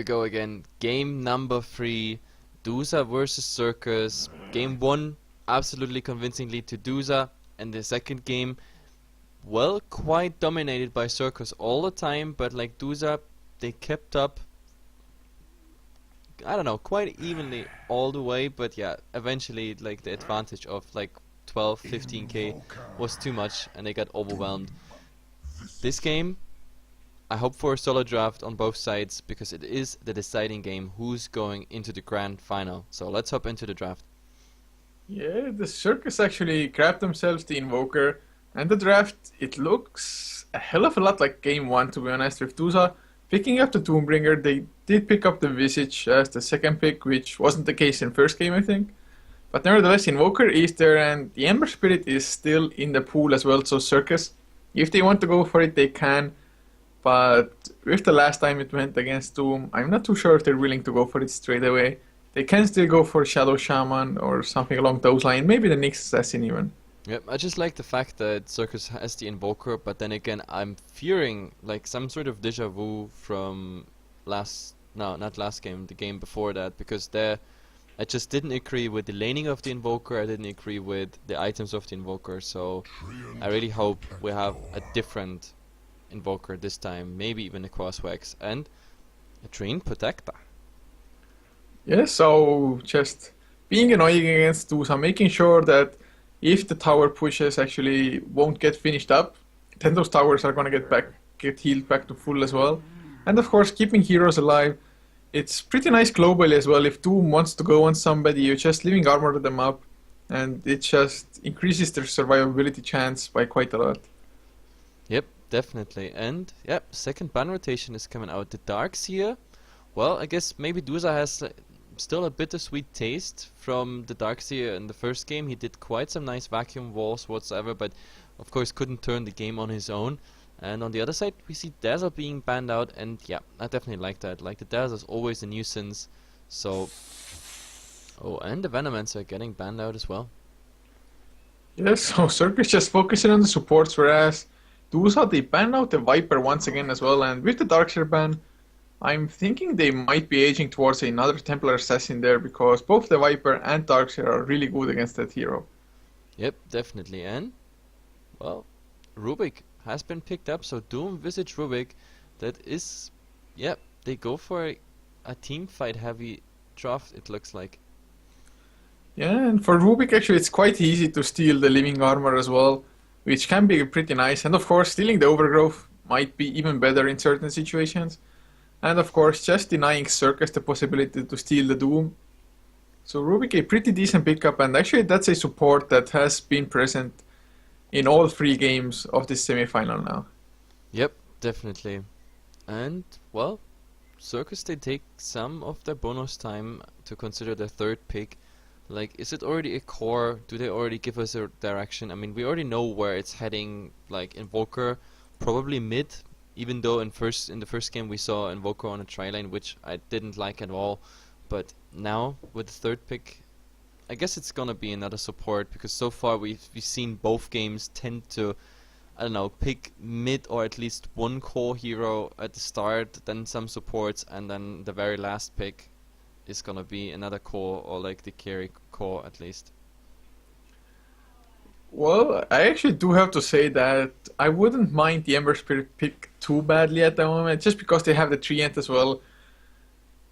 we go again. Game number 3, Duza versus Sirkus. Game 1, absolutely convincingly to Duza. And the second game, well, quite dominated by Sirkus all the time, but like Duza, they kept up, I don't know, quite evenly all the way, but yeah, eventually like the advantage of like 12, 15k was too much and they got overwhelmed. This game, I hope for a solid draft on both sides because it is the deciding game who's going into the grand final. So let's hop into the draft. Yeah, the Circus actually grabbed themselves the Invoker, and the draft, it looks a hell of a lot like Game 1, to be honest, with Duza picking up the Doombringer. They did pick up the Visage as the second pick, which wasn't the case in first game, I think. But nevertheless, Invoker is there, and the Ember Spirit is still in the pool as well, so Circus, if they want to go for it, they can. But with the last time it went against Doom, I'm not too sure if they're willing to go for it straight away. They can still go for Shadow Shaman or something along those lines, maybe the Nyx Assassin even. Yep, I just like the fact that Circus has the Invoker, but then again, I'm fearing like some sort of deja vu from not last game, the game before that, because there I just didn't agree with the laning of the Invoker, I didn't agree with the items of the Invoker, so I really hope we have a different Invoker this time, maybe even a Crosswax, and a Trained Protector. Yeah, so just being annoying against Dusa, making sure that if the tower pushes actually won't get finished up, then those towers are gonna get healed back to full as well. And of course, keeping heroes alive. It's pretty nice globally as well. If Doom wants to go on somebody, you're just leaving armor them up, and it just increases their survivability chance by quite a lot. Yep, definitely. And yep, second ban rotation is coming out. The Darks here, well, I guess maybe Duza has still a bittersweet taste from the Darkseer in the first game. He did quite some nice vacuum walls whatsoever, but of course couldn't turn the game on his own. And on the other side, we see Dazzle being banned out, and yeah, I definitely like that. Like, the Dazzle is always a nuisance, so... Oh, and the Venomancer getting banned out as well. Yes, so Circus just focusing on the supports, whereas Dusa, they ban out the Viper once again as well, and with the Darkseer ban, I'm thinking they might be aging towards another Templar Assassin there, because both the Viper and Darkseer are really good against that hero. Yep, definitely, and... Well, Rubik has been picked up, so Doom Visage Rubik, that is... Yep, they go for a team fight heavy draft, it looks like. Yeah, and for Rubik actually it's quite easy to steal the Living Armor as well, which can be pretty nice, and of course stealing the Overgrowth might be even better in certain situations. And of course, just denying Circus the possibility to steal the Doom. So Rubik, a pretty decent pickup, and actually that's a support that has been present in all 3 games of this semifinal now. Yep, definitely. And, well, Circus, they take some of their bonus time to consider their third pick. Like, is it already a core? Do they already give us a direction? I mean, we already know where it's heading, like Invoker, probably mid. Even though in the first game we saw Invoker on a tri-lane, which I didn't like at all. But now, with the third pick, I guess it's gonna be another support, because so far we've seen both games tend to, I don't know, pick mid or at least one core hero at the start, then some supports, and then the very last pick is gonna be another core, or like the carry core at least. Well, I actually do have to say that I wouldn't mind the Ember Spirit pick too badly at the moment, just because they have the Treant as well.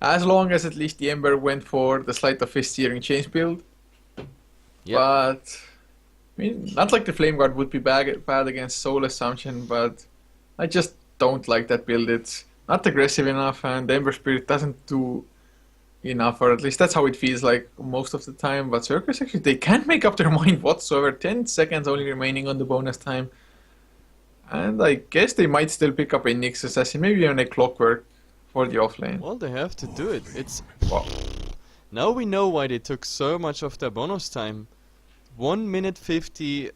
As long as at least the Ember went for the Sleight of Fist Searing Chains build. Yep. But, I mean, not like the Flame Guard would be bad against Soul Assumption, but I just don't like that build. It's not aggressive enough, and the Ember Spirit doesn't do enough, or at least that's how it feels like most of the time. But Circus, actually, they can't make up their mind whatsoever. 10 seconds only remaining on the bonus time. And I guess they might still pick up a Nyx Assassin, maybe even a Clockwork for the offlane. Well, they have to do it. It's... Wow. Now we know why they took so much of their bonus time. 1 minute 50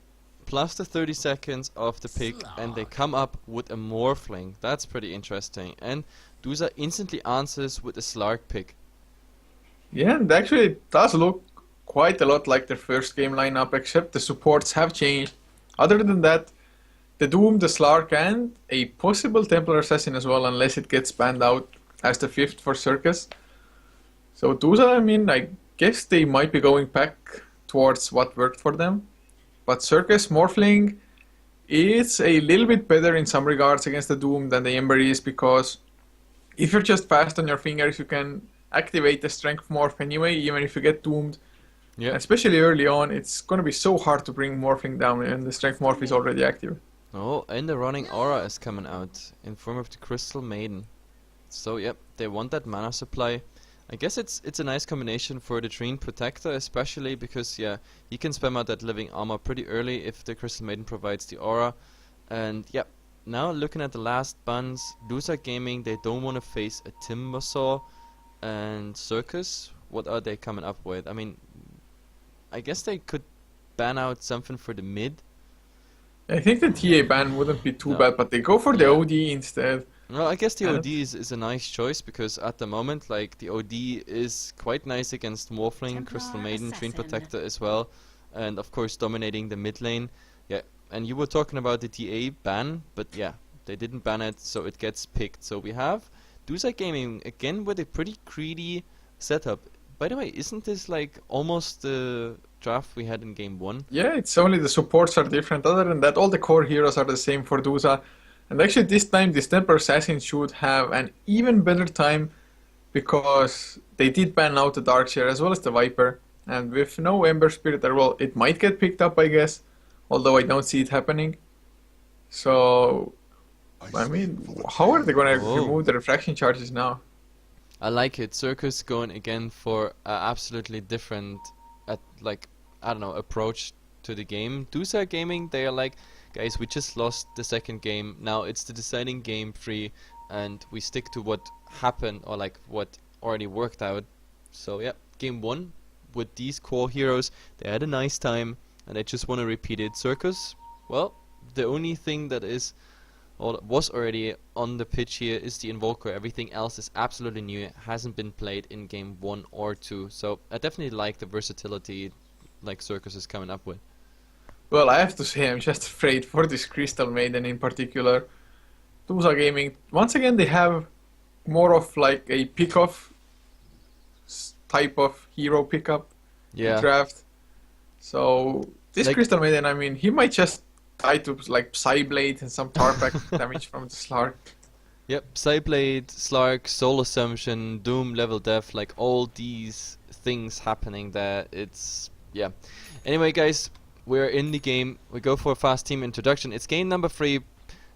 plus the 30 seconds of the pick, and they come up with a Morphling. That's pretty interesting. And Duza instantly answers with a Slark pick. Yeah, and actually it does look quite a lot like their first game lineup, except the supports have changed. Other than that, the Doom, the Slark, and a possible Templar Assassin as well, unless it gets banned out, as the 5th for Sirkus. So Duza, I mean, I guess they might be going back towards what worked for them. But Sirkus Morphling is a little bit better in some regards against the Doom than the Ember is, because if you're just fast on your fingers, you can activate the Strength Morph anyway, even if you get doomed. Yeah. Especially early on, it's going to be so hard to bring Morphling down and the Strength Morph is already active. Oh, and the running aura is coming out in form of the Crystal Maiden. So yep, they want that mana supply. I guess it's a nice combination for the Treant Protector, especially because yeah, he can spam out that living armor pretty early if the Crystal Maiden provides the aura. And yep, now looking at the last buns, Duza Gaming, they don't want to face a Timbersaw. And Sirkus, what are they coming up with? I mean, I guess they could ban out something for the mid. I think the TA ban wouldn't be too No. bad, but they go for the Yeah. OD instead. Well, I guess the And OD is a nice choice because at the moment, like, the OD is quite nice against Morphling, Crystal Maiden, Treant Protector as well, and of course dominating the mid lane. Yeah, and you were talking about the TA ban, but yeah, they didn't ban it, so it gets picked. So we have Duza Gaming again with a pretty greedy setup. By the way, isn't this like almost the draft we had in game 1? Yeah, it's only the supports are different. Other than that, all the core heroes are the same for Duza. And actually this time, this Temper Assassin should have an even better time because they did ban out the Darkseer as well as the Viper. And with no Ember Spirit, well, it might get picked up, I guess. Although I don't see it happening. So, I mean, how are they going to Whoa. remove the refraction charges now? I like it. Sirkus going again for absolutely different, like, I don't know, approach to the game. Duza Gaming, they are like, guys, we just lost the second game. Now it's the deciding game 3, and we stick to what happened or like what already worked out. So yeah, game 1 with these core heroes, they had a nice time, and they just want to repeat it. Sirkus, well, the only thing that is or that was already on the pitch here is the Invoker. Everything else is absolutely new. It hasn't been played in game 1 or 2. So I definitely like the versatility like Sirkus is coming up with. Well, I have to say, I'm just afraid for this Crystal Maiden in particular. Duza Gaming, once again, they have more of like a pick-off type of hero pickup Yeah. draft. So this Like- Crystal Maiden, I mean, he might just die to like Psyblade and some Tarpack damage from the Slark. Yep, Psyblade, Slark, Soul Assumption, Doom, Level Death, like all these things happening there. It's, yeah. Anyway, guys, we're in the game. We go for a fast team introduction. It's game number 3,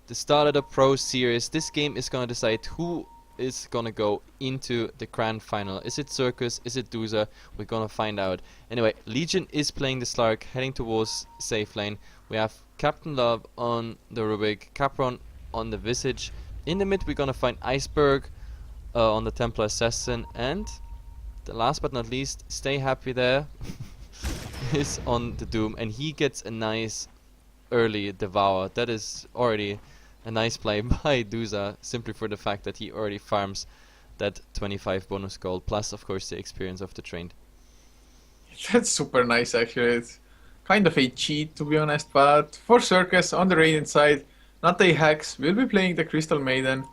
the Starladder Pro Series. This game is going to decide who is going to go into the grand final. Is it Sirkus? Is it Duza? We're going to find out. Anyway, Legion is playing the Slark, heading towards safe lane. We have Captain Love on the Rubik, Capron on the Visage. In the mid, we're gonna find Iceberg on the Templar Assassin, and the last but not least, Stay Happy there, is on the Doom, and he gets a nice early Devour. That is already a nice play by Duza, simply for the fact that he already farms that 25 bonus gold, plus of course the experience of the trained. That's super nice, actually. It's kind of a cheat, to be honest, but for Sirkus, on the Radiant side, not a Hex, will be playing the Crystal Maiden,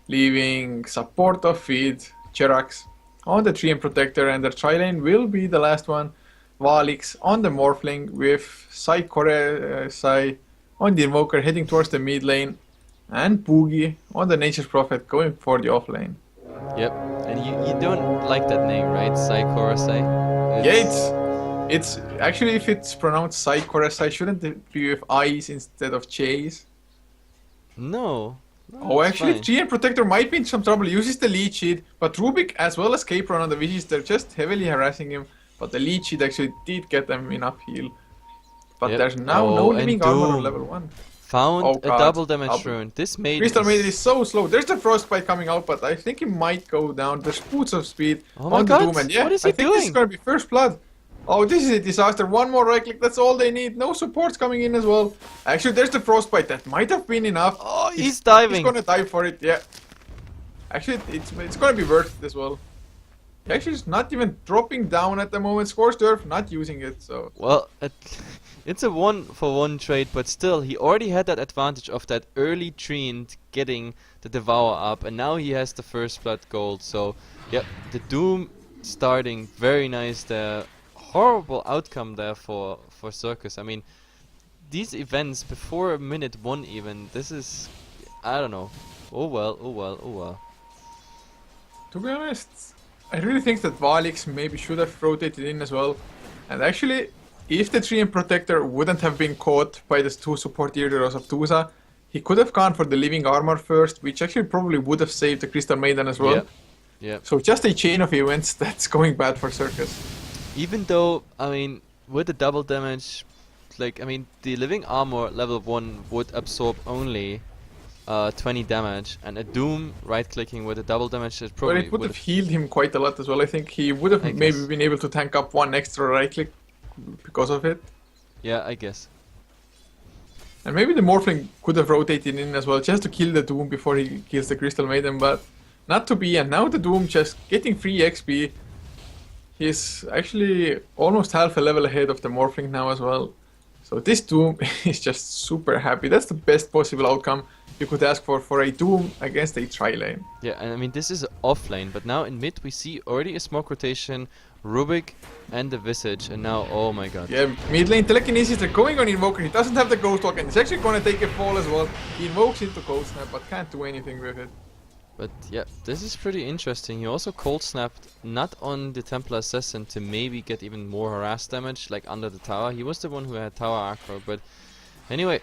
leaving support of Feed, Cherax, on the Treant Protector, and their tri-lane will be the last one, Valix on the Morphling, with Sai on the Invoker heading towards the mid lane, and Boogie on the Nature's Prophet going for the off lane. Yep, and you don't like that name, right? Sai. Yeah, it's actually, if it's pronounced Sai, shouldn't it be with I's instead of J's? No. Oh, it's actually, fine. GM Protector might be in some trouble. Uses the lead sheet, but Rubik as well as Capron on the Vishes, they're just heavily harassing him. But the lead sheet actually did get them enough heal. But Yep. there's now Oh, no and living armor on Doom. level 1. Found Oh a god, double damage double. rune. This made Crystal Maiden is so slow. There's the Frostbite coming out, but I think he might go down. There's Boots of Speed Oh my on god, the Doom. And yeah, what is I he think this is doing? going to be first blood. Oh, this is a disaster. One more right click, that's all they need. No supports coming in as well. Actually, there's the Frostbite. That might have been enough. Oh, he's He's diving. going to dive for it, yeah. Actually, it's going to be worth it as well. He actually is not even dropping down at the moment. Scorched Earth, not using it, so... Well, it's a 1-for-1 trade, but still, he already had that advantage of that early treant getting the Devour up, and now he has the first blood gold. So, yeah, the Doom starting very nice there. Horrible outcome there for Sirkus. I mean, these events before minute 1 even, this is, I don't know. Oh well, oh well, oh well. To be honest, I really think that Valix maybe should have rotated in as well. And actually, if the Treant Protector wouldn't have been caught by the two support heroes of Duza, he could have gone for the Living Armor first, which actually probably would have saved the Crystal Maiden as well. Yeah. So just a chain of events that's going bad for Sirkus. Even though, I mean, with the double damage, like, I mean, the Living Armor level 1 would absorb only 20 damage, and a Doom right-clicking with a double damage is probably... But it would have healed him quite a lot as well. I think he would have maybe been able to tank up one extra right-click because of it. Yeah, I guess. And maybe the Morphling could have rotated in as well, just to kill the Doom before he kills the Crystal Maiden, but not to be. And now the Doom just getting free XP. He's actually almost half a level ahead of the Morphling now as well. So this Doom is just super happy. That's the best possible outcome you could ask for a Doom against a tri-lane. Yeah, and I mean, this is off lane, but now in mid we see already a smoke rotation, Rubik and the Visage, and now, oh my god. Yeah, mid lane Telekinesis, they're going on Invoker. He doesn't have the Ghost Walk, and he's actually going to take a fall as well. He invokes into Cold Snap, but can't do anything with it. But yeah, this is pretty interesting. He also cold snapped not on the Templar Assassin to maybe get even more harass damage, like under the tower. He was the one who had tower aggro, but anyway,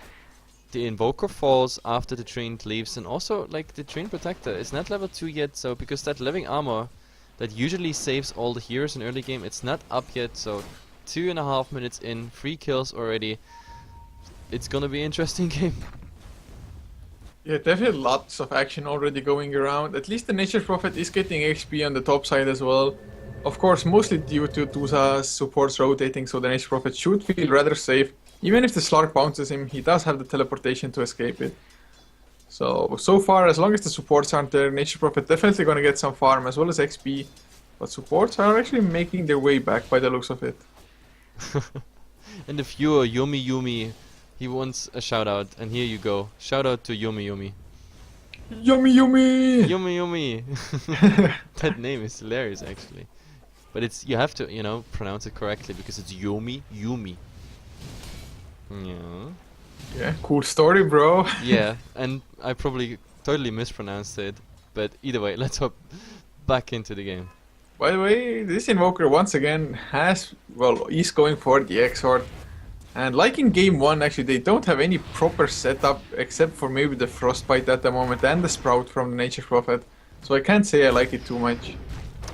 the Invoker falls after the Treant leaves, and also like the Treant Protector is not level 2 yet, so because that Living Armor that usually saves all the heroes in early game, it's not up yet, so 2.5 minutes in, 3 kills already. It's gonna be an interesting game. Yeah, definitely lots of action already going around. At least the Nature Prophet is getting XP on the top side as well. Of course, mostly due to Duza's supports rotating, so the Nature Prophet should feel rather safe. Even if the Slark bounces him, he does have the teleportation to escape it. So far, as long as the supports aren't there, Nature Prophet definitely gonna get some farm as well as XP. But supports are actually making their way back by the looks of it. And the viewer, Yumi, he wants a shout out, and here you go. Shout out to Yumi. Yummy! Yumi! That name is hilarious actually. But it's, you have to, you know, pronounce it correctly because it's Yumi. Yeah. Yeah, cool story, bro. Yeah, and I probably totally mispronounced it. But either way, let's hop back into the game. By the way, this Invoker once again is going for the Exort. And like in game 1, actually, they don't have any proper setup except for maybe the Frostbite at the moment and the Sprout from the Nature Prophet. So I can't say I like it too much.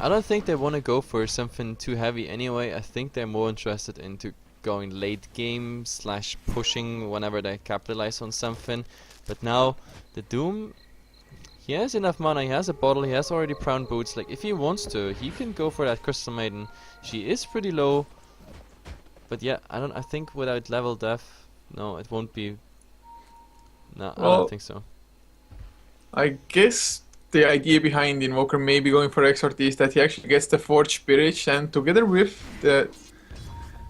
I don't think they want to go for something too heavy anyway. I think they're more interested into going late game / pushing whenever they capitalize on something. But now, the Doom, he has enough mana, he has a bottle, he has already Brown Boots. Like, if he wants to, he can go for that Crystal Maiden. She is pretty low. But yeah, I think without level death, no, it won't be. No, I don't think so. I guess the idea behind Invoker maybe going for Exort is that he actually gets the Forge Spirit, and together with the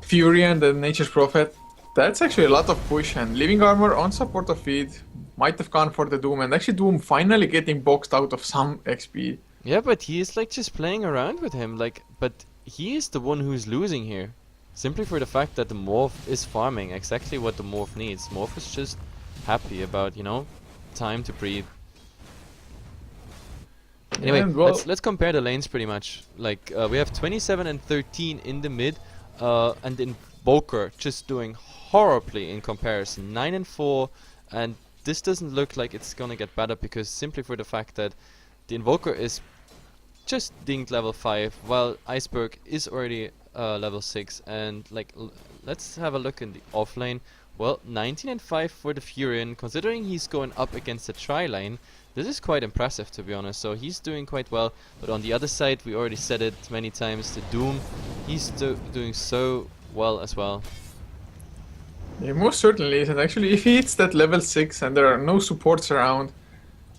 Fury and the Nature's Prophet, that's actually a lot of push. And Living Armor on support of feed might have gone for the Doom, and actually Doom finally getting boxed out of some XP. Yeah, but he is like just playing around with him, like, but he is the one who's losing here. Simply for the fact that the Morph is farming exactly what the Morph needs. Morph is just happy about, you know, time to breathe. Anyway, let's compare the lanes pretty much. Like, we have 27 and 13 in the mid, and Invoker just doing horribly in comparison. 9 and 4, and this doesn't look like it's gonna get better because simply for the fact that the Invoker is just dinged level 5, while Iceberg is already level 6, and like let's have a look in the offlane. Well, 19 and 5 for the Furion, considering he's going up against the tri-lane. This is quite impressive, to be honest, so he's doing quite well. But on the other side, we already said it many times, the Doom, he's doing so well as well. Yeah, most certainly is, and actually if he hits that level 6 and there are no supports around,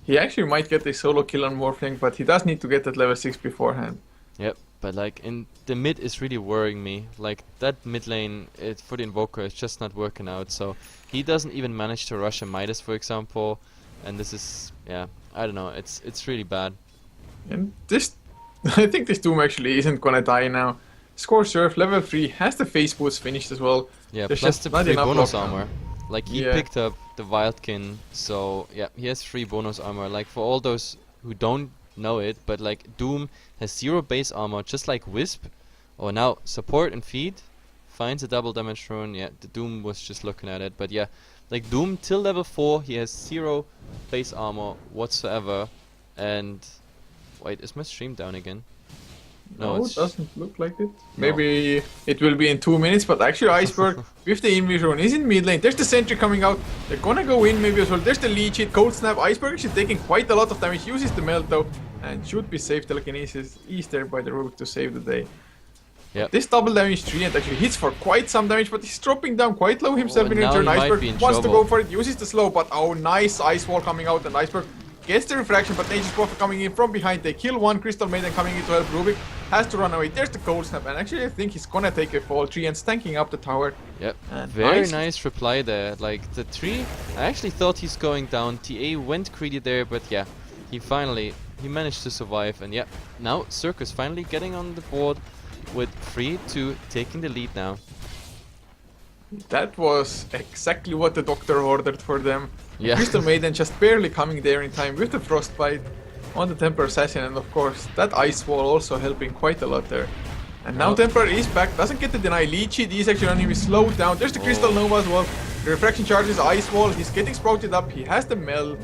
he actually might get a solo kill on Morphling, but he does need to get that level 6 beforehand. Yep, But like in the mid is really worrying me. Like that mid lane for the Invoker is just not working out. So he doesn't even manage to rush a Midas, for example. And this is, yeah, I don't know. It's really bad. And this, I think this Doom actually isn't gonna die now. Score Surf, level 3, has the face boost finished as well. Yeah, There's plus just the not free enough bonus lockdown. armor. Like he Yeah. picked up the Wildkin, so yeah, he has free bonus armor. Like for all those who don't know it, but like Doom has 0 base armor, just like Wisp. Oh, now support and feed finds a double damage rune. Yeah, the Doom was just looking at it, but yeah, like Doom till level 4, he has 0 base armor whatsoever. And wait, is my stream down again? No, it doesn't look like it. No. Maybe it will be in 2 minutes, but actually Iceberg with the Invision is in mid lane. There's the sentry coming out. They're gonna go in maybe as well. There's the leech hit, cold snap. Iceberg actually taking quite a lot of damage. Uses the melt though, and should be safe. Telekinesis is there by the rook to save the day. Yep. This double damage treant actually hits for quite some damage, but he's dropping down quite low himself in now return. he might Iceberg be in wants to trouble. go for it, uses the slow, but oh, nice ice wall coming out, and Iceberg gets the refraction, but Nature's Prophet coming in from behind. They kill one Crystal Maiden coming in to help Rubik. Has to run away. There's the cold snap, and actually I think he's gonna take a fall. Tree and stanking up the tower. Yep, And very nice. nice reply there. Like the tree, I actually thought he's going down. TA went greedy there, but yeah, he managed to survive. And yeah, now Sirkus finally getting on the board with 3-2, taking the lead now. That was exactly what the doctor ordered for them. Yeah. Crystal Maiden just barely coming there in time with the Frostbite on the Temper Assassin, and of course that ice wall also helping quite a lot there. And now Well- Temper is back, doesn't get the deny. Leech hit is actually on him, he's slowed down. There's the Crystal Nova as well. The refraction charges ice wall, he's getting sprouted up, he has the melt.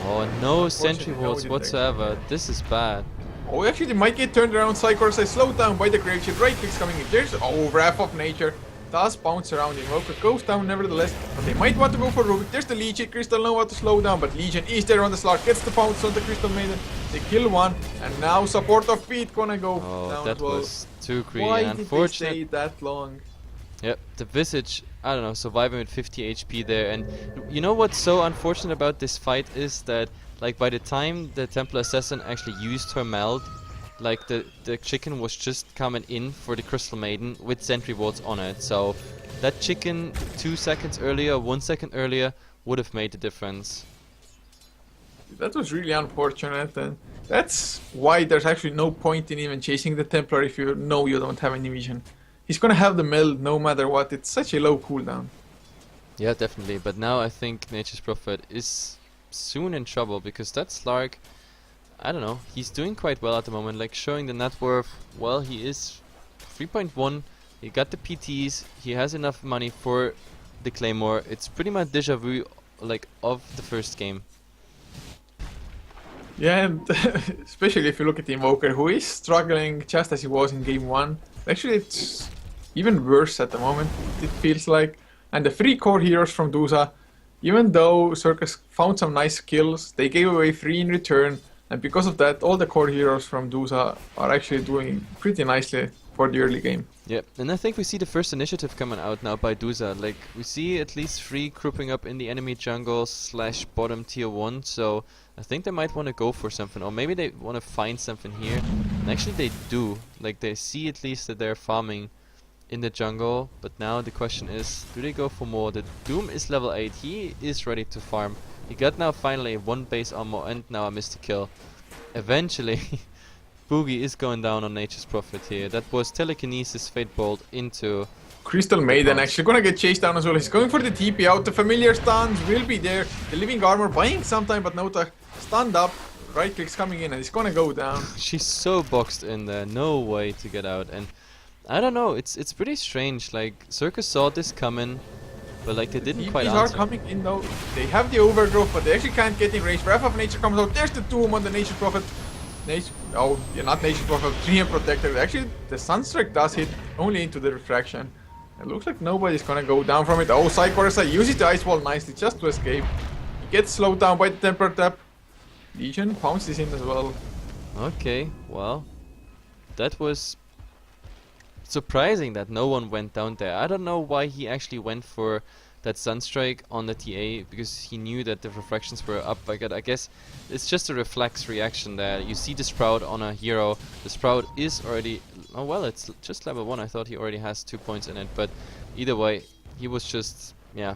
Oh, no sentry Unfortunately, no walls detection. whatsoever. This is bad. Oh, actually they might get turned around. Psychorus is slowed down by the Grave Shield. Right clicks coming in. There's Wrath of Nature. Does bounce around. Invoker goes down nevertheless. But they might want to go for Rubik. There's the Legion. Crystal Nova to slow down. But Legion is there on the slot. Gets the bounce on the Crystal Maiden. They kill one. And now support of feet gonna go Oh, down that as well. was too greedy. Why did they Unfortunate. stay that long? Yep, the Visage, I don't know, surviving with 50 HP there. And you know what's so unfortunate about this fight is that, like, by the time the Templar Assassin actually used her meld, like, the chicken was just coming in for the Crystal Maiden with sentry wards on it. So that chicken 2 seconds earlier, 1 second earlier, would have made the difference. That was really unfortunate, and that's why there's actually no point in even chasing the Templar if you know you don't have any vision. He's gonna have the meld no matter what. It's such a low cooldown. Yeah, definitely. But now I think Nature's Prophet is soon in trouble because that Slark, I don't know, he's doing quite well at the moment. Like showing the net worth, well, he is 3.1. He got the PTs. He has enough money for the Claymore. It's pretty much deja vu, like, of the first game. Yeah, and especially if you look at the Invoker, who is struggling just as he was in game 1. Actually, it's even worse at the moment, it feels like. And the 3 core heroes from Duza, even though Sirkus found some nice kills, they gave away 3 in return. And because of that, all the core heroes from Duza are actually doing pretty nicely for the early game. Yep, and I think we see the first initiative coming out now by Duza. Like, we see at least 3 grouping up in the enemy jungle / bottom tier 1, so I think they might want to go for something, or maybe they want to find something here. And actually they do, like they see at least that they're farming in the jungle, but now the question is, do they go for more? The Doom is level 8, he is ready to farm. He got now finally 1 base armor and now a missed kill. Eventually, Boogie is going down on Nature's Prophet here. That was Telekinesis Fate Bolt into... Crystal Maiden bounce. actually gonna get chased down as well. He's going for the TP out. The familiar stuns will be there. The living armor buying some time, but Nota stunned up. Right clicks coming in and he's gonna go down. She's so boxed in there, no way to get out. And I don't know, it's pretty strange. Like Sirkus saw this coming, but like they didn't quite TPs are answer. coming in though. They have the overgrowth, but they actually can't get in range. Wrath of Nature comes out. There's the Doom on the Nature Prophet. Oh, yeah, not Nature Prophet, Treant Protector. Actually, the Sunstrike does hit only into the refraction. It looks like nobody's gonna go down from it. Oh, Psychorus uses the Ice Wall nicely just to escape. He gets slowed down by the Temper Tap. Legion pounces in as well. Okay, well, that was surprising that no one went down there. I don't know why he actually went for that Sunstrike on the TA because he knew that the refractions were up. I guess it's just a reflex reaction there. You see the Sprout on a hero. The Sprout is already... Oh well, it's just level 1. I thought he already has 2 points in it. But either way, he was just... Yeah,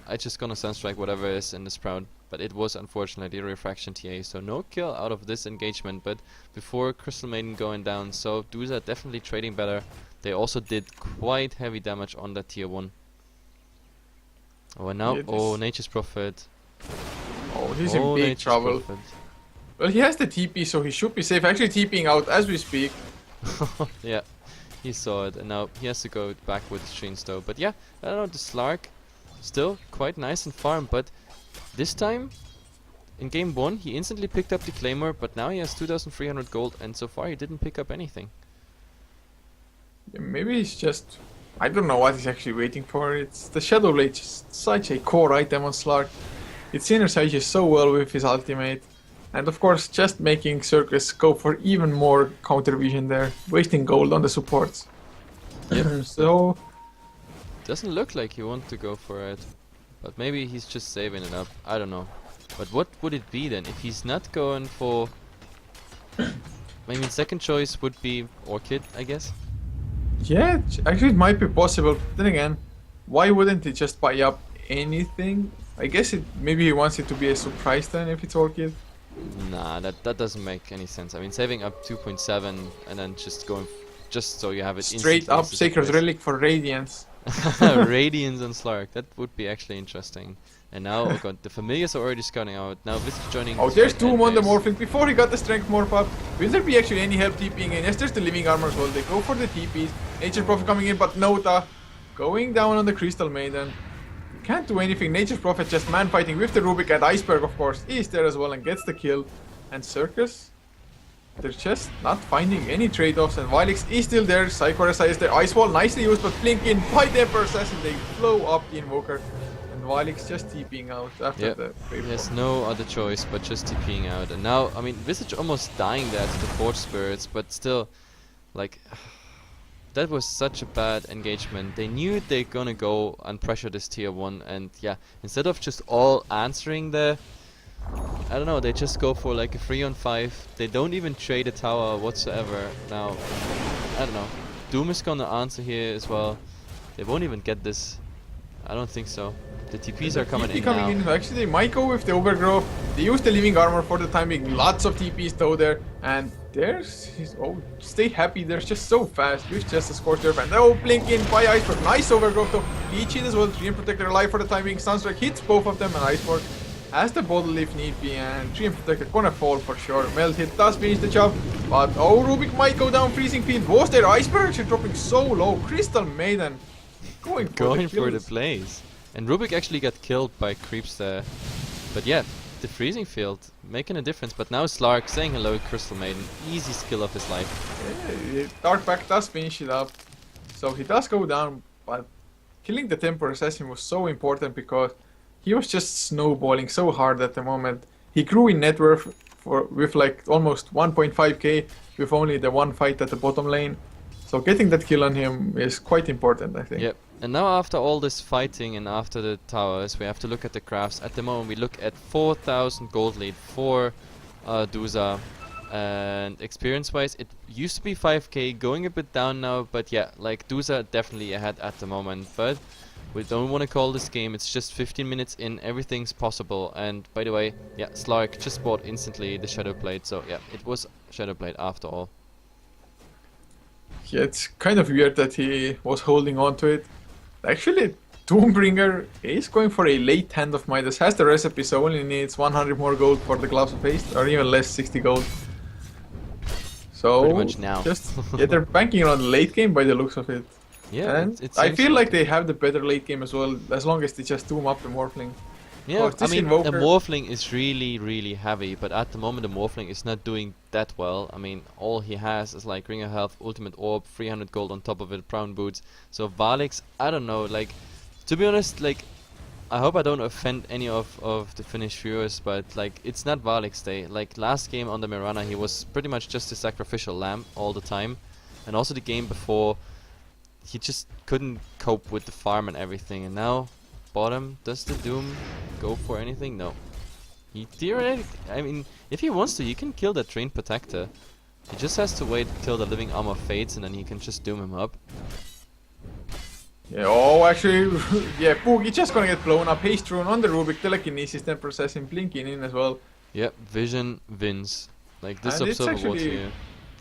I just gonna Sunstrike whatever is in the Sprout. But it was unfortunately a refraction TA. So no kill out of this engagement. But before Crystal Maiden going down. So Duza definitely trading better. They also did quite heavy damage on that tier 1. Oh, and now, Yeah, Nature's Prophet. Oh, he's in big Nature's trouble. Prophet. Well, he has the TP, so he should be safe. Actually, TPing out as we speak. Yeah, he saw it, and now he has to go back with Shinsto. But yeah, I don't know, the Slark, still quite nice and farm, but this time, in game 1, he instantly picked up the Claymore, but now he has 2,300 gold, and so far he didn't pick up anything. Yeah, maybe he's just... I don't know what he's actually waiting for. It's the Shadow Blade, just such a core item on Slark. It synergizes so well with his ultimate. And of course, just making Sirkus go for even more counter vision there, wasting gold on the supports. Yep. So, Doesn't look like he wants to go for it, but maybe he's just saving it up. I don't know. But what would it be then if he's not going for... I mean, second choice would be Orchid, I guess. yeah, actually it might be possible. Then again, why wouldn't he just buy up anything? I guess maybe he wants it to be a surprise then if it's Orchid. Nah, that doesn't make any sense. I mean, saving up 2.7 and then just going... just so you have it Straight instantly up as a Sacred surprise. Relic for Radiance. Radiance on Slark, that would be actually interesting. And now, oh god, the familiars are already scouting out. Now Visage joining. Oh, there's Slark Doom and on the Mace. Morphling before he got the Strength Morph up. Will there be actually any help TPing in? Yes, there's the Living Armor as well. They go for the TPs. Nature Prophet coming in, but Nota going down on the Crystal Maiden. Can't do anything. Nature's Prophet just man fighting with the Rubik, and Iceberg, of course, is there as well and gets the kill. And Sirkus, they're just not finding any trade-offs, and Vilix is still there. Psycho SI is there. Ice Wall nicely used, but Blink in by the Emperor Assassin. They blow up the Invoker. And Vilix just TPing out after Yep. the wave There's form. no other choice but just TPing out. And now, I mean, Visage almost dying there to the Forge Spirits, but still, like, that was such a bad engagement. They knew they're gonna go and pressure this tier 1, and yeah, instead of just all answering the... I don't know, they just go for like a 3-on-5. They don't even trade a tower whatsoever. Now, I don't know. Doom is gonna answer here as well. They won't even get this. I don't think so. The TPs are coming in now. Actually, they might go with the Overgrowth. They use the Living Armor for the time being. Lots of TPs though there. And oh, stay happy. They're just so fast. With just a Scorched Earth. And oh, Blink in by Iceberg. Nice Overgrowth though. Leech in as well. Treant Protector alive for the time being. Sunstrike hits both of them, and Iceberg has the bottle if need be. And Treant Protector gonna fall for sure. Melt hit does finish the job. But oh, Rubik might go down. Freezing Field was there. Iceberg are dropping so low. Crystal Maiden going For the plays. And Rubik actually got killed by creeps there. But yeah, the freezing field making a difference. But now Slark saying hello, Crystal Maiden. Easy skill of his life. Yeah, Darkback does finish it up. So he does go down, but killing the Temper Assassin was so important because he was just snowballing so hard at the moment. He grew in net worth with like almost 1.5k with only the one fight at the bottom lane. So getting that kill on him is quite important, I think. Yep. And now after all this fighting and after the towers, we have to look at the graphs. At the moment we look at 4,000 gold lead for Duza. And experience wise it used to be 5k, going a bit down now, but yeah, like Duza definitely ahead at the moment. But we don't want to call this game, it's just 15 minutes in, everything's possible. And by the way, yeah, Slark just bought instantly the Shadow Blade, so yeah, it was Shadow Blade after all. Yeah, it's kind of weird that he was holding on to it. Actually, Doombringer is going for a late hand of Midas. Has the recipe, so only needs 100 more gold for the Gloves of Haste, or even less, 60 gold. So Pretty much now. Yeah, they're banking on the late game by the looks of it. Yeah, And it I seems feel like they have the better late game as well, as long as they just Doom up the Morphling. yeah, course, I this mean, Invoker- the Morphling is really heavy, but at the moment the Morphling is not doing that well. I mean, all he has is like Ring of Health, Ultimate Orb, 300 gold on top of it, Brown Boots. So Valix, I don't know, like, to be honest, like, I hope I don't offend any of the Finnish viewers, but like, it's not Valix day. Like, last game on the Mirana, he was pretty much just a sacrificial lamb all the time. And also the game before, he just couldn't cope with the farm and everything, and now bottom. Does the Doom go for anything? No. He theoretically, I mean, if he wants to, he can kill that Train Protector. He just has to wait till the Living Armor fades and then he can just Doom him up. Yeah, oh, actually, yeah, Boogie just gonna get blown up. Haste Rune on the Rubik, Telekinesis, then processing, blinking in as well. Yep, Vision wins. Like this And it's Observer Ward actually here.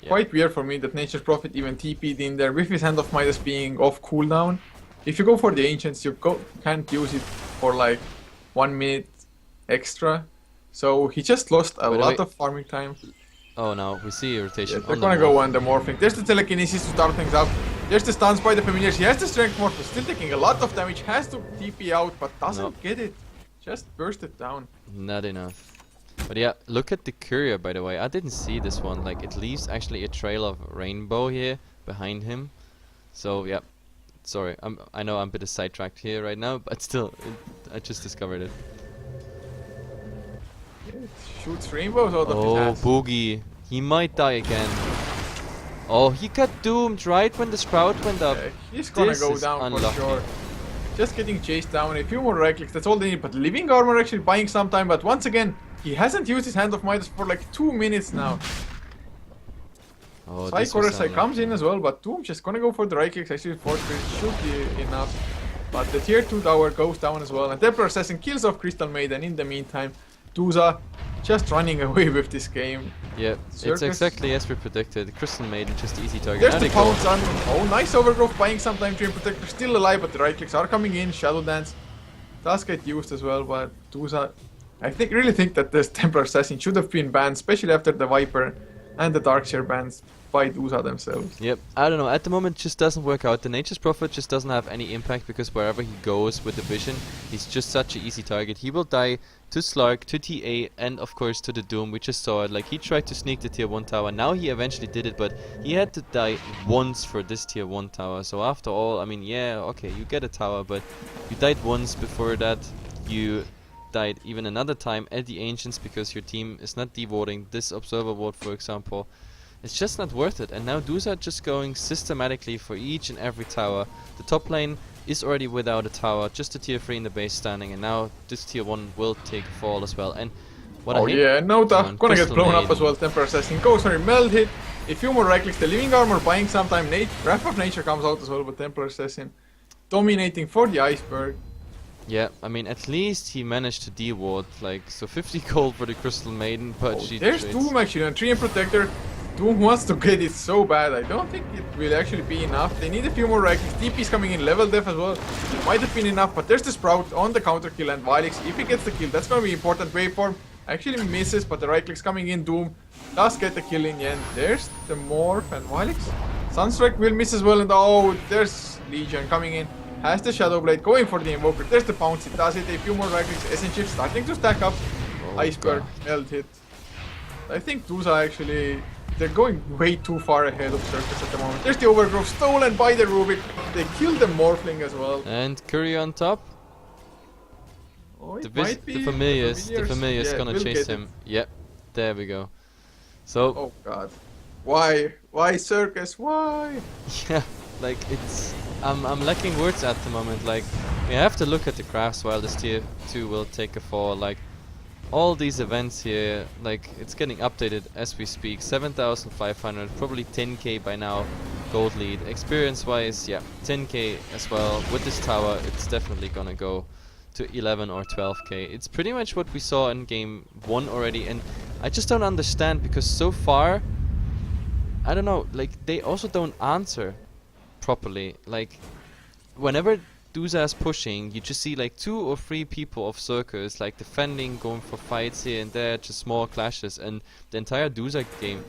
Yeah. quite weird for me that Nature's Prophet even TP'd in there with his Hand of Midas being off cooldown. If you go for the Ancients, you can't use it for like 1 minute extra. So he just lost a lot of farming time. Oh no, we see irritation. Yeah, they're gonna go on the Morphing. There's the Telekinesis to start things out. There's the stuns by the Familiars. He has the Strength Morph, still taking a lot of damage. Has to TP out, but doesn't get it. Just burst it down. Not enough. But yeah, look at the courier, by the way. I didn't see this one. Like, it leaves actually a trail of rainbow here behind him. So yeah, sorry. I know I'm a bit sidetracked here right now, but still, I just discovered it. Yeah, it shoots rainbows out of his Oh, hands. Boogie. He might die again. Oh, he got doomed right when the sprout went up. Yeah, he's gonna This go is down unlucky. for sure. Just getting chased down. A few more right clicks, that's all they need. But Living Armor actually buying some time. But once again, he hasn't used his Hand of Midas for like 2 minutes now. Oh, Psych comes in as well, but Doom just gonna go for the right clicks. Actually, Force Spirit should be enough. But the tier 2 tower goes down as well. And Templar Assassin kills off Crystal Maiden in the meantime. Duza just running away with this game. Yeah, Sirkus. it's exactly as we predicted. Crystal Maiden, just easy target. There's Now the they go. pounce on. Oh, nice overgrowth, buying some time. Dream Protector still alive, but the right clicks are coming in. Shadow Dance does get used as well, but Duza, I really think that this Templar Assassin should have been banned, especially after the Viper and the Darkshare bans by Duza themselves. Yep, I don't know, at the moment it just doesn't work out. The Nature's Prophet just doesn't have any impact because wherever he goes with the vision, he's just such an easy target. He will die to Slark, to TA, and of course to the Doom. We just saw it, like he tried to sneak the tier 1 tower, now he eventually did it, but he had to die once for this tier 1 tower. So after all, I mean, yeah, okay, you get a tower, but you died once before that. You died even another time at the Ancients because your team is not devoting this Observer Ward, for example. It's just not worth it, and now Duza just going systematically for each and every tower. The top lane is already without a tower, just a tier 3 in the base standing, and now this tier 1 will take a fall as well. And what I hate Yeah, Nota on gonna get Crystal blown up Maiden. as well. Templar Assassin goes for a meld hit. A few more right clicks, the Living Armor buying some time. Wrath of Nature comes out as well, but Templar Assassin dominating for the Iceberg. Yeah, I mean, at least he managed to de-ward, like, so 50 gold for the Crystal Maiden, but she There's trades. Doom actually on Tree and Protector. Doom wants to get it so bad. I don't think it will actually be enough. They need a few more right clicks. DP's coming in, level def as well. It might have been enough, but there's the Sprout on the counter kill, and Vilix, if he gets the kill, that's gonna be important. Waveform actually misses, but the right click's coming in. Doom does get the kill in the end. There's the Morph and Vilix. Sunstrike will miss as well, and oh, there's Legion coming in. Has the Shadow Blade going for the Invoker. There's the Pounce, it does it. A few more right clicks. Essential starting to stack up. Oh, Iceberg, God. meld hit. I think Duza actually, they're going way too far ahead of Sirkus at the moment. There's the Overgrowth stolen by the Rubik. They killed the Morphling as well. And Curry on top. Oh, The, it might be Familiars Yeah, gonna we'll chase get it. him. Yep, there we go. So, Oh god. Why? Why Sirkus? Why? yeah, like it's I'm lacking words at the moment. Like we have to look at the graphs while this tier 2 will take a fall. Like all these events here, like it's getting updated as we speak. 7,500, probably 10k by now. Gold lead. Experience wise, yeah, 10k as well. With this tower, it's definitely gonna go to 11 or 12k. It's pretty much what we saw in game 1 already, and I just don't understand because so far, I don't know, like they also don't answer properly. Like whenever Duza is pushing, you just see like 2 or 3 people of Sirkus like defending, going for fights here and there, just small clashes, and the entire Duza game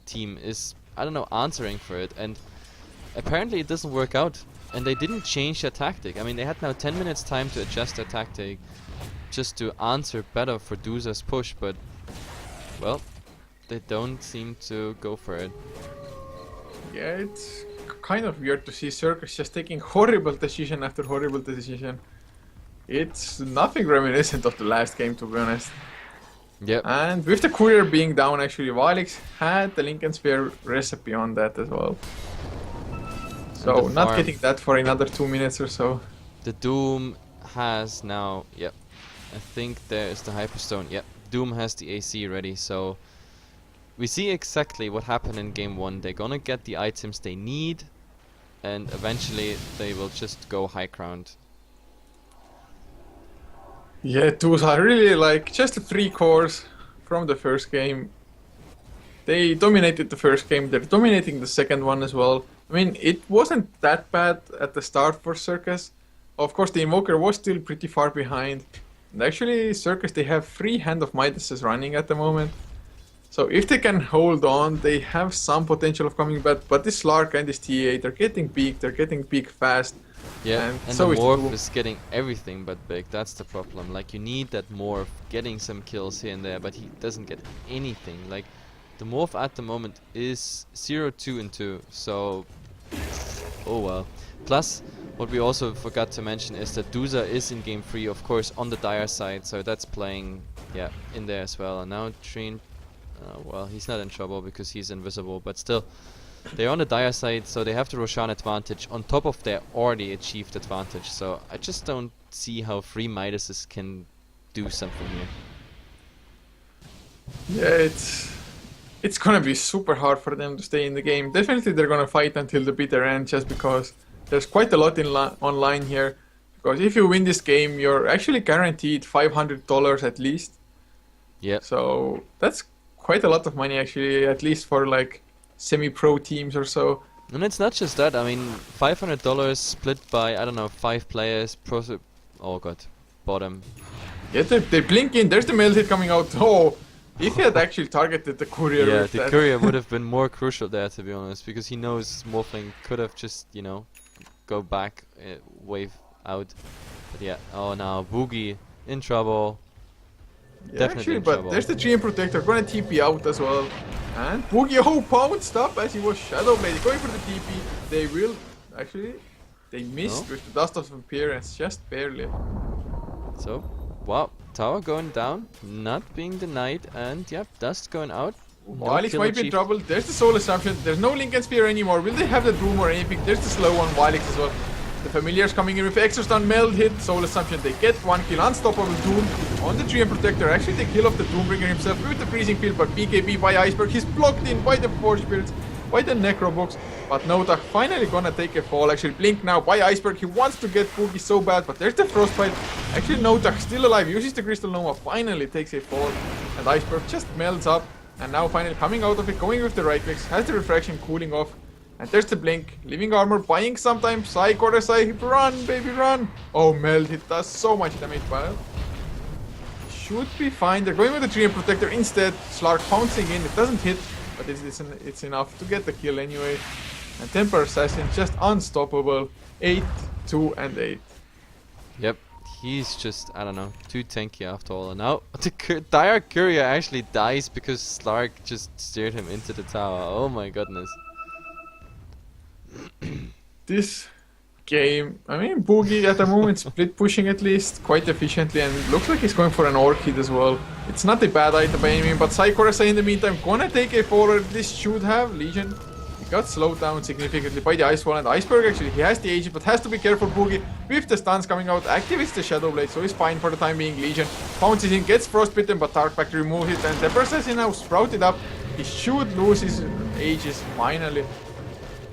team is, I don't know, answering for it, and apparently it doesn't work out. And they didn't change their tactic. I mean, they had now 10 minutes time to adjust their tactic just to answer better for Duza's push, but well, they don't seem to go for it. Yeah, it's kind of weird to see Sirkus just taking horrible decision after horrible decision. It's nothing reminiscent of the last game, to be honest. Yep. And with the courier being down, actually, Vilix had the Lincoln Sphere recipe on that as well. So the not farm. getting that for another 2 minutes or so. The Doom has now, yep, I think there is the Hyperstone. Yep, Doom has the AC ready, so we see exactly what happened in game 1. They're gonna get the items they need, and eventually they will just go high ground. Yeah, Duza really like just 3 cores from the first game. They dominated the first game, they're dominating the second one as well. I mean, it wasn't that bad at the start for Sirkus. Of course, the Invoker was still pretty far behind. And actually, Sirkus, they have 3 Hand of Midases running at the moment. So if they can hold on, they have some potential of coming back. But this Slark and this TA, they're getting big fast. Yeah, and so the is Morph Doom. is getting everything but big. That's the problem. Like, you need that Morph getting some kills here and there, but he doesn't get anything. Like, the Morph at the moment is 0, 2, and 2. So, oh well. Plus, what we also forgot to mention is that Duza is in game 3, of course, on the Dire side. So that's playing, yeah, in there as well. And now Trine, well, he's not in trouble because he's invisible, but still. They're on the Dire side, so they have the Roshan advantage on top of their already achieved advantage. So I just don't see how 3 Midases can do something here. Yeah, it's gonna be super hard for them to stay in the game. Definitely they're gonna fight until the bitter end just because there's quite a lot in online here. Because if you win this game, you're actually guaranteed $500 at least. Yeah. So that's quite a lot of money actually, at least for like semi-pro teams or so. And it's not just that. I mean, $500 split by, I don't know, 5 players. Oh god, bottom. Yeah, they blink in. There's the melt hit coming out. Oh, if he had actually targeted the courier. Yeah, with the that. courier would have been more crucial there, to be honest, because he knows Morphling could have just, you know, go back, wave out. But yeah, oh now Boogie in trouble. Yeah, Definitely actually, in but trouble. there's the GM Protector, gonna TP out as well. And Boogie, oh, pounced up as he was Shadow Blade, going for the TP. They will, actually, they missed with the Dust of Appearance, just barely. So, wow, tower going down, not being denied, and yep, dust going out. No Walix kill might be in achieved. trouble, there's the Soul Assumption, there's no Lincoln Spear anymore. Will they have the Doom or anything? There's the slow one, Walix as well. The Familiars coming in with extra stun, meld hit, Soul Assumption. They get 1 kill, unstoppable Doom on the GM Protector. Actually, they kill off the Doombringer himself with the freezing field, but BKB by Iceberg. He's blocked in by the Forge Spirits, by the Necrobox. But Notach finally gonna take a fall. Actually, Blink now by Iceberg. He wants to get Boogie so bad, but there's the Frostbite. Actually, Notach still alive, uses the Crystal Nova, finally takes a fall. And Iceberg just melts up. And now finally coming out of it, going with the right clicks, has the Refraction cooling off. And there's the Blink, Living Armor, buying sometimes, Psy, Quarter Psy, run baby run! Oh, Meld, it does so much damage, but should be fine. They're going with the GM Protector instead. Slark pouncing in, it doesn't hit, but it's enough to get the kill anyway. And Temper Assassin just unstoppable, 8, 2, and 8. Yep, he's just, I don't know, too tanky after all. And now the Dire Courier actually dies because Slark just steered him into the tower. Oh my goodness. This game, I mean, Boogie at the moment split pushing at least quite efficiently, and looks like he's going for an Orchid as well. It's not a bad item by any means, but Psychorasa in the meantime gonna take a forward. This should have Legion. He got slowed down significantly by the Ice Wall, and Iceberg actually, he has the Age, but has to be careful. Boogie with the stuns coming out, activates the Shadow Blade, so he's fine for the time being. Legion pounces in, gets frostbitten, but Dark Pact removes it, and the Assassin now sprouted up. He should lose his Aegis finally.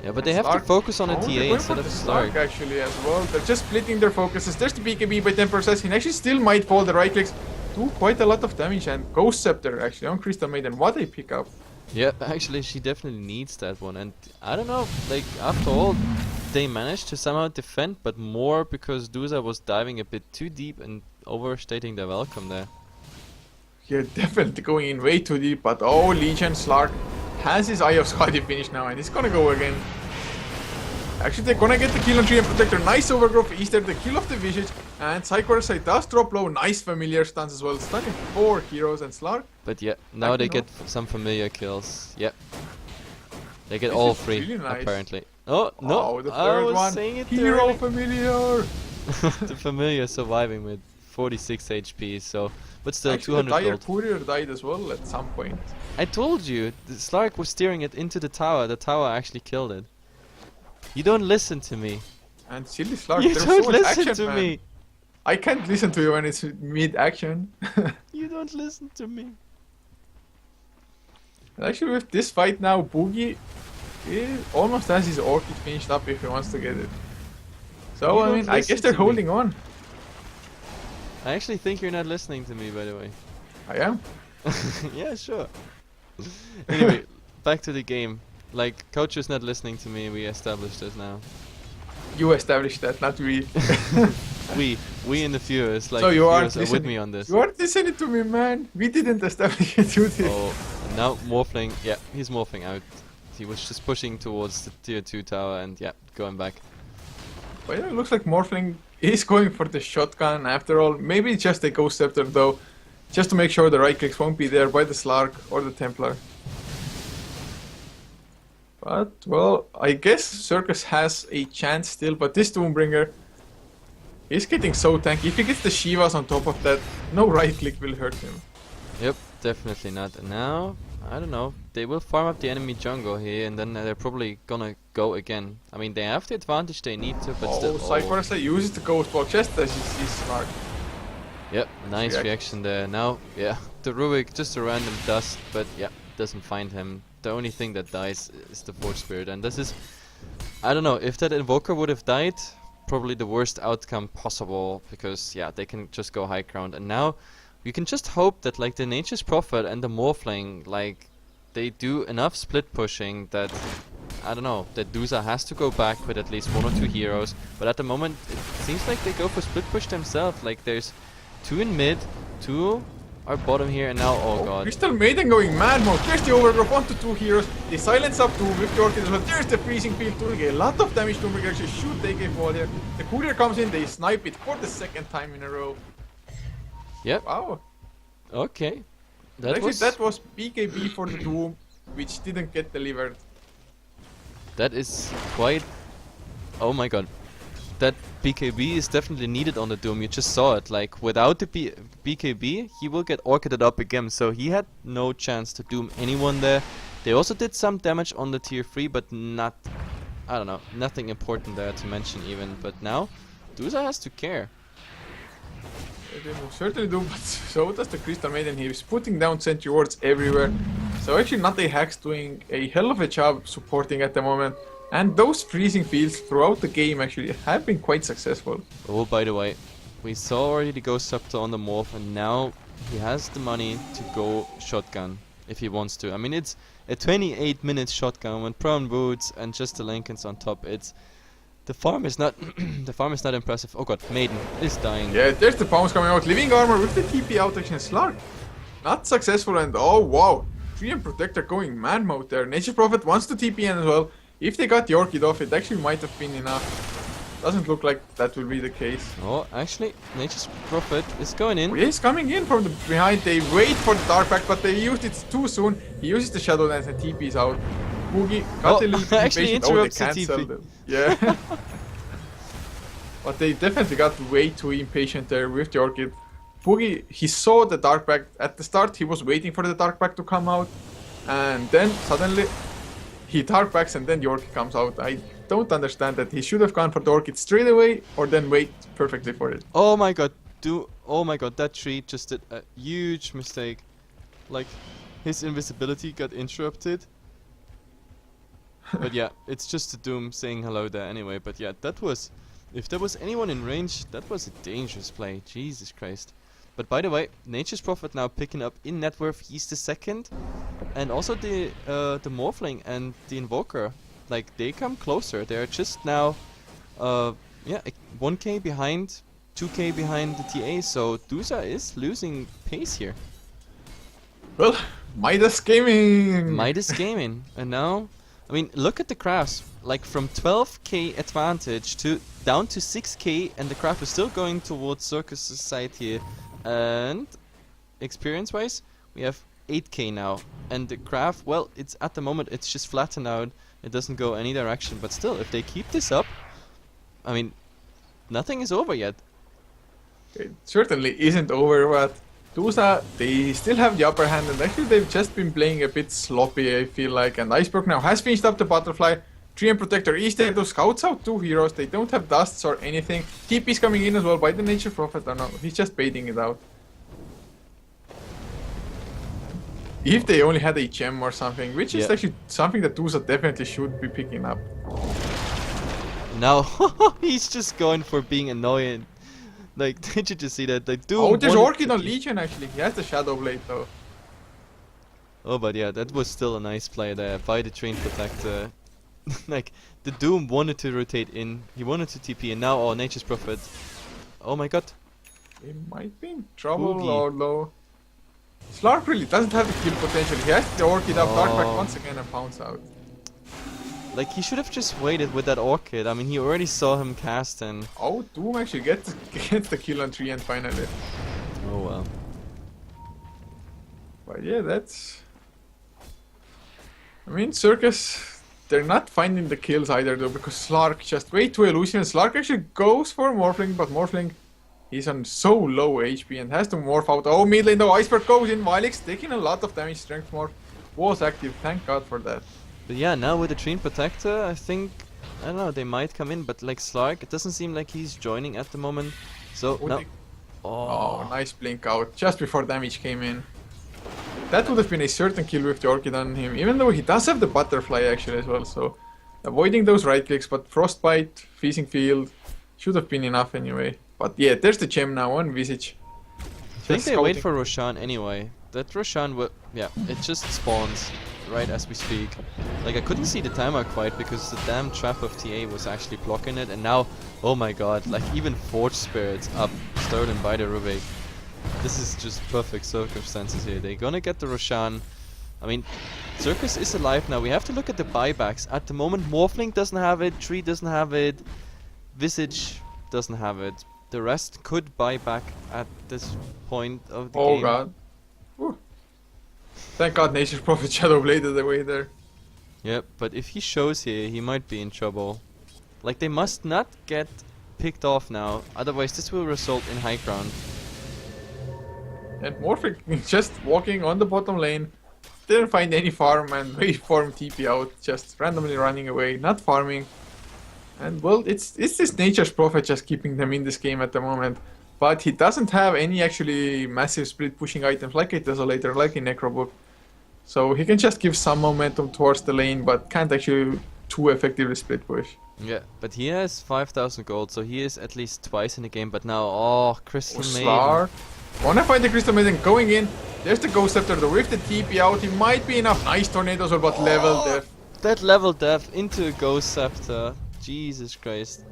Yeah, but they have to focus on a TA instead of Slark. Actually as well. They're just splitting their focuses. There's the BKB by Temper Assassin. Actually still might fall. The right clicks do quite a lot of damage, and Ghost Scepter actually on Crystal Maiden. What a pickup. Yeah, actually she definitely needs that one, and I don't know, like after all they managed to somehow defend, but more because Duza was diving a bit too deep and overstating their welcome there. Yeah, definitely going in way too deep, but oh, Legion Slark has his Eye of Skadi finish now, and he's gonna go again. Actually, they're gonna get the kill on Tree and Protector. Nice overgrowth Easter, the kill of the Visage, and Psychorasite does drop low. Nice familiar stuns as well, stunning 4 heroes and Slark. But yeah, now they get some familiar kills. Yeah, they get all 3 really nice. apparently. Oh no! Oh, the I third was one. saying it too Hero early. familiar. The familiar surviving with 46 HP. So, but still Actually, 200 the Dire gold. Courier died as well at some point. I told you, the Slark was steering it into the tower. The tower actually killed it. You don't listen to me. And silly Slark, You there's don't so much listen action, to man. me. I can't listen to you when it's mid-action. You don't listen to me. Actually, with this fight now, Boogie almost has his Orchid finished up if he wants to get it. So, You I don't mean, I listen guess they're to me. holding on. I actually think you're not listening to me, by the way. I am. Yeah, sure. Anyway, back to the game. Like, coach is not listening to me. We established this now. You established that, not we. We in the viewers, like So the you aren't viewers are with listening. me on this. You aren't listening to me, man. We didn't establish it, you did. Oh, and now morphling. Yeah, he's morphing out. He was just pushing towards the tier 2 tower and yeah, going back. Well, it looks like Morphling is going for the shotgun after all. Maybe it's just a Ghost Scepter though, just to make sure the right clicks won't be there by the Slark or the Templar. But, well, I guess Sirkus has a chance still, but this Doombringer is getting so tanky. If he gets the Shivas on top of that, no right click will hurt him. Yep, definitely not. And now, I don't know, they will farm up the enemy jungle here and then they're probably gonna go again. I mean, they have the advantage they need to, but still. Cypher uses the Ghost Ball just as he sees Slark. Yep, nice React. reaction there. Now, yeah, the Rurik, just a random dust, but yeah, doesn't find him. The only thing that dies is the Force Spirit, and this is, I don't know, if that Invoker would have died, probably the worst outcome possible, because yeah, they can just go high ground, and now you can just hope that like the Nature's Prophet and the Morphling, like, they do enough split pushing that, I don't know, that Duza has to go back with at least 1 or 2 heroes, but at the moment it seems like they go for split push themselves, like there's 2 in mid, 2 are bottom here, and now, oh god. Crystal Maiden going mad mode. There's the overdrop onto 2 heroes. They silence up 2 with the Orchid as well. There's the freezing field doing a lot of damage to Doombringer. Actually shoot take a fall here. The courier comes in, they snipe it for the 2nd time in a row. Yep, Wow. okay. Actually, that was BKB for the Doom, which didn't get delivered. That is quite... Oh my god. That BKB is definitely needed on the Doom, you just saw it. Like, without the BKB, he will get orchided up again, so he had no chance to Doom anyone there. They also did some damage on the tier 3, but not... I don't know, nothing important there to mention even. But now, Duza has to care. They most certainly do, but so does the Crystal Maiden. He is putting down sentry wards everywhere. So actually, Not a Hack's doing a hell of a job supporting at the moment. And those freezing fields throughout the game actually have been quite successful. Oh, by the way, we saw already the Ghost Scepter on the Morph, and now he has the money to go shotgun if he wants to. I mean, it's a 28-minute shotgun with prone boots and just the Lincolns on top. It's the farm is not the farm is not impressive. Oh god, Maiden is dying. Yeah, there's the bounce coming out. Living Armor with the TP out action. Slark not successful, and oh wow, 3M Protector going man mode there. Nature's Prophet wants to TP in as well. If they got the Orchid off, it actually might have been enough. Doesn't look like that will be the case. Oh, actually, Nature's Prophet is going in. Oh, yeah, he's coming in from the behind. They wait for the Dark Pact, but they used it too soon. He uses the Shadow Dance and TP's out. Boogie got a little bit actually impatient. Oh, they interrupts the cancelled TP. them. Yeah. But they definitely got way too impatient there with the Orchid. Boogie, he saw the Dark Pact at the start. He was waiting for the Dark Pact to come out. And then suddenly he Dark Packs and then the Orchid comes out. I don't understand that. He should have gone for the Orchid straight away or then wait perfectly for it. Oh my god, oh my god, that tree just did a huge mistake. Like, his invisibility got interrupted. But yeah, it's just a Doom saying hello there anyway. But yeah, that was... If there was anyone in range, that was a dangerous play. Jesus Christ. But by the way, Nature's Prophet now picking up in net worth. He's the 2nd. And also the Morphling and the Invoker. Like, they come closer. They're just now... yeah, 1k behind, 2k behind the TA. So Duza is losing pace here. Well, Midas Gaming! Midas Gaming. And now... I mean, look at the graphs. Like, from 12k advantage to down to 6k, and the graph is still going towards Sirkus side here. And experience-wise, we have 8k now. And the graph, well, it's at the moment, it's just flattened out. It doesn't go any direction. But still, if they keep this up, I mean, nothing is over yet. It certainly isn't over, but Duza, they still have the upper hand, and actually they've just been playing a bit sloppy, I feel like. And Iceberg now has finished up the Butterfly. Tree and Protector East, they have those scouts out, 2 heroes. They don't have dusts or anything. TP's coming in as well by the Nature Prophet. Or no, he's just baiting it out. If they only had a gem or something, which is actually something that Duza definitely should be picking up. Now he's just going for being annoying. Like, did you just see that? Like, dude. Oh, there's Orchid on Legion actually. He has the Shadow Blade though. Oh, but yeah, that was still a nice play there by the Train Protector. Like, the Doom wanted to rotate in, he wanted to TP, and now, oh, Nature's Prophet. Oh my god. He might be in trouble, Boogie. although Slark really doesn't have the kill potential. He has the Orchid up, Darkback once again and pounce out. Like, he should have just waited with that Orchid. I mean, he already saw him cast and... Oh, Doom actually gets the kill on Tree and finally. Oh well. But yeah, that's... I mean, Sirkus, they're not finding the kills either though, because Slark just way too elusive. Slark actually goes for Morphling, but Morphling, he's on so low HP and has to morph out. Oh, mid lane though, Iceberg goes in, Vilix taking a lot of damage, Strength Morph was active, thank god for that. But yeah, now with the Train Protector, I think... I don't know, they might come in, but like Slark, it doesn't seem like he's joining at the moment. So, Would no. they- Oh. Oh, nice blink out, just before damage came in. That would have been a certain kill with the Orchid on him, even though he does have the Butterfly actually as well, so... Avoiding those right clicks, but Frostbite, Freezing Field, should have been enough anyway. But yeah, there's the gem now on Visage. I think Just they wait scouting. for Roshan anyway. That Roshan will... Yeah, it just spawns right as we speak. Like, I couldn't see the timer quite because the damn trap of TA was actually blocking it, and now, oh my god, like even Forge Spirits up, stolen by the Rubik. This is just perfect circumstances here. They're gonna get the Roshan. I mean, Sirkus is alive now. We have to look at the buybacks. At the moment, Morphling doesn't have it, Tree doesn't have it, Visage doesn't have it. The rest could buy back at this point of the Oh game. god. Whew. Thank god Nature's Prophet Shadow Bladed away there. Yep, but if he shows here, he might be in trouble. Like, they must not get picked off now, otherwise this will result in high ground. And Morphic just walking on the bottom lane. Didn't find any farm and wait for him TP out. Just randomly running away, not farming. And well, it's this Nature's Prophet just keeping them in this game at the moment. But he doesn't have any actually massive split pushing items like a Desolator, like a Necrobook. So he can just give some momentum towards the lane, but can't actually too effectively split push. Yeah, but he has 5,000 gold, so he is at least twice in the game, but now, oh, Crystal Maiden. Slar. Wanna find the Crystal Maiden going in. There's the Ghost Scepter though, with the TP out, he might be enough. Nice tornadoes, but level death. That level death into a Ghost Scepter. Jesus Christ.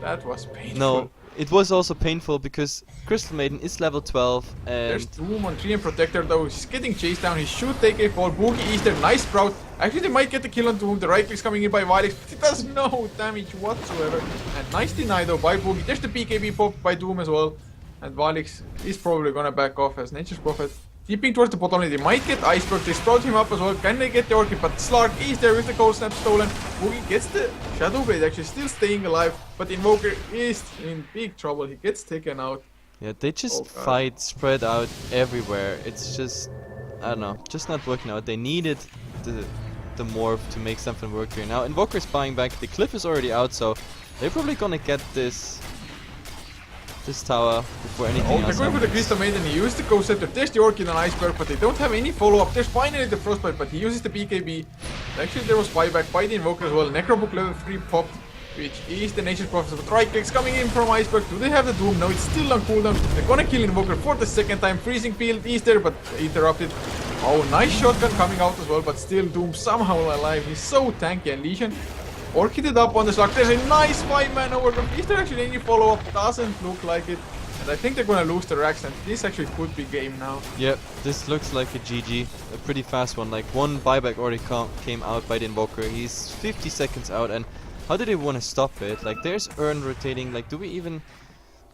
That was painful. No, it was also painful because Crystal Maiden is level 12 There's and... Doom on Tree and Protector though, he's getting chased down, he should take a fall. Boogie Easter, nice sprout. Actually they might get the kill on Doom, the right click's coming in by Vilix, but he does no damage whatsoever. And nice deny though by Boogie, there's the BKB pop by Doom as well. And Vilix is probably gonna back off as Nature's Prophet. Keeping towards the bottom lane, they might get Iceberg, they sprout him up as well. Can they get the Orchid? But Slark is there with the Cold Snap stolen. Boogie gets the Shadow Blade, actually still staying alive. But Invoker is in big trouble, he gets taken out. Yeah, they just Oh, God. fight spread out everywhere. It's just, I don't know, just not working out. They needed the morph to make something work here. Now Invoker's buying back, the cliff is already out, so they're probably gonna get this tower before anything Oh, they're else going for the happens. Crystal Maiden, he used the Ghost Scepter, there's the Orchid on Iceberg, but they don't have any follow-up. There's finally the Frostbite, but he uses the BKB. Actually, there was buyback by the Invoker as well. Necrobook level 3 popped, which is the Nature's Prophet. But right clicks coming in from Iceberg. Do they have the Doom? No, it's still on cooldown. They're gonna kill Invoker for the second time. Freezing Field is there, but interrupted. Oh, nice shotgun coming out as well, but still Doom somehow alive. He's so tanky, and Legion Orchided up on the Slark. There's a nice 5-man overgrowth. Is there actually any follow-up? Doesn't look like it. And I think they're gonna lose the racks, and this actually could be game now. Yep, this looks like a GG, a pretty fast one. Like, one buyback already came out by the Invoker. He's 50 seconds out, and how do they want to stop it? Like, there's Urn rotating. Like, do we even...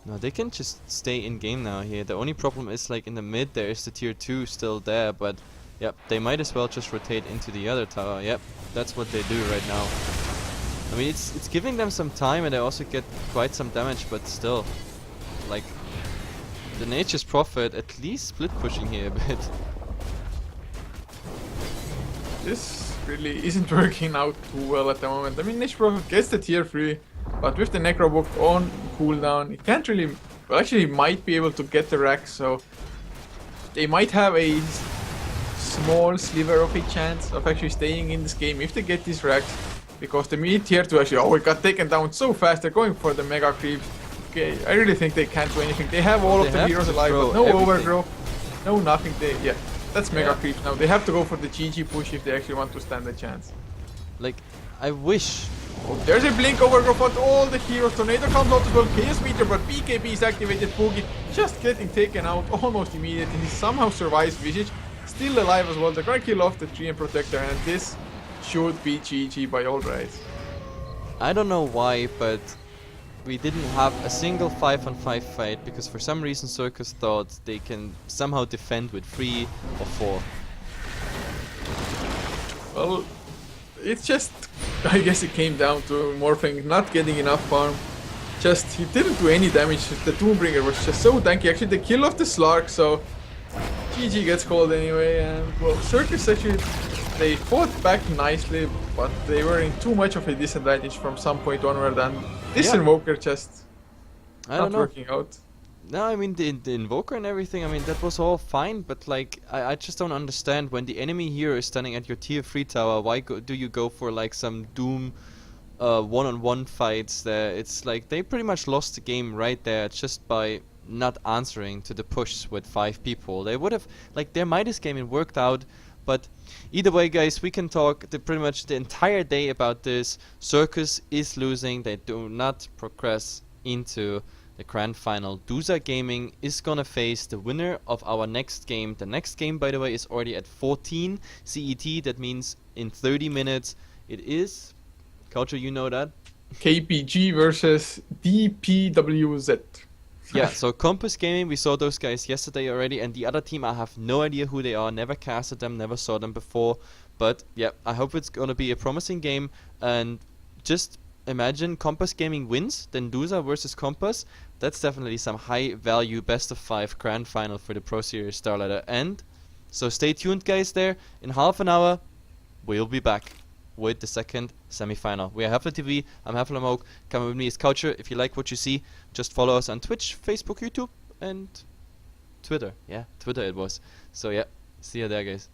No, they can just stay in game now here. The only problem is, like, in the mid there is the tier 2 still there, but yep, they might as well just rotate into the other tower. Yep, that's what they do right now. I mean, it's giving them some time, and they also get quite some damage, but still, like, the Nature's Prophet at least split pushing here a bit. This really isn't working out too well at the moment. I mean, Niche Prophet gets the tier 3, but with the Necrobook on cooldown, he can't really... Well, actually, he might be able to get the rack, so they might have a small sliver of a chance of actually staying in this game if they get these racks, because the mid tier 2 actually, oh, it got taken down so fast. They're going for the mega creeps. Okay, I really think they can't do anything. They have all of the heroes alive, but no overgrow, no nothing. Yeah, that's mega creeps now. They have to go for the GG push if they actually want to stand a chance. Like, I wish. Oh, there's a blink overgrow for all the heroes. Tornado comes out as well. Chaos Meteor, but BKB is activated. Boogie just getting taken out almost immediately. He somehow survives. Visage still alive as well. They're gonna kill off the tree and protector, and this should be GG by all rights. I don't know why, but we didn't have a single 5-on-5 fight because for some reason Sirkus thought they can somehow defend with 3 or 4. Well, it's just, I guess it came down to Morphing not getting enough farm. Just, he didn't do any damage. The Doombringer was just so tanky. Actually, they kill off the Slark, so GG gets called anyway. And well, Sirkus actually, they fought back nicely, but they were in too much of a disadvantage from some point onward, and this Invoker just not working out. No, I mean the Invoker and everything, I mean that was all fine, but like I just don't understand when the enemy hero is standing at your tier 3 tower, why do you go for like some Doom one-on-one fights there? It's like they pretty much lost the game right there just by not answering to the push with 5 people. They would have, like, their Midas game it worked out. But either way, guys, we can talk pretty much the entire day about this. Sirkus is losing. They do not progress into the grand final. Duza Gaming is gonna face the winner of our next game. The next game, by the way, is already at 14 CET. That means in 30 minutes. It is, Culture, you know that? KPG versus DPWZ. Yeah, so Compass Gaming, we saw those guys yesterday already, and the other team, I have no idea who they are, never casted them, never saw them before, but yeah, I hope it's gonna be a promising game, and just imagine Compass Gaming wins, then Duza versus Compass, that's definitely some high value best of 5 grand final for the Pro Series Starladder, and so stay tuned guys there, in half an hour, we'll be back with the second semi-final. We are Heflatv TV, I'm Heflatv, coming with me is Culture. If you like what you see, just follow us on Twitch, Facebook, YouTube, and Twitter. Yeah, Twitter it was. So yeah, see you there guys.